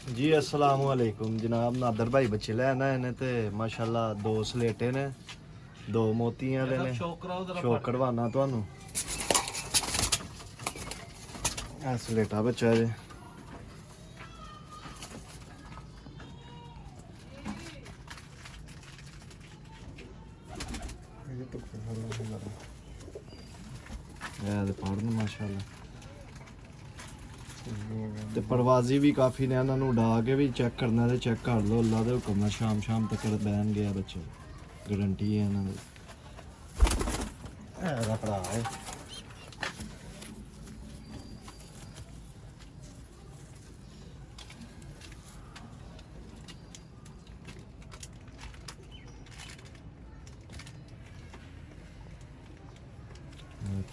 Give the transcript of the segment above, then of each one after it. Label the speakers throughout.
Speaker 1: जी अस्सलाम वालेकुम जनाब। नादर भाई बच्चे लैन आए ने ते माशाल्लाह दो सलेटे ने, दो मोतियां वाले ने। शौक करवाना तुहानू सलेटा बच्चा जे। पढ़न माशाल्लाह ते परवाजी भी काफ़ी ने, उन्होंने उड़ा के भी चेक करना तो चेक कर लो। अल्लाह के हुक्म नाल शाम शाम तक बहन गया बच्चे, गारंटी है इन्होंने भरा है।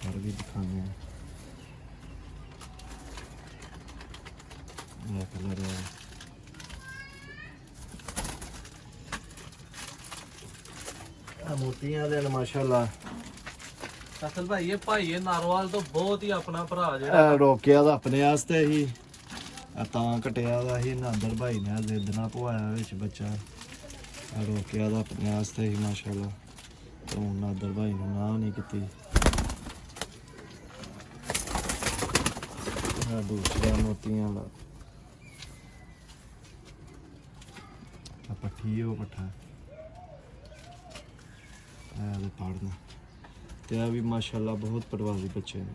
Speaker 1: पर भी दिखाने कलर है। मोतियां दे माशाल्लाह।
Speaker 2: असल भाई ये भाई नारोवाल तो बहुत ही अपना भरा जो
Speaker 1: रोकिया तो अपने वास्ते ही तां कटिया दा ही। नादर भाई ने जिद ना पवाया विच बच्चा, रोकिया तो अपने वास्ते ही माशाल्लाह। तो हुण नादर भाई ने ना नहीं की। दूसरा मोतियां वाला पट्ठी वो पट्ठा पढ़ना ते भी माशाल्लाह बहुत परवाजी बच्चे ने।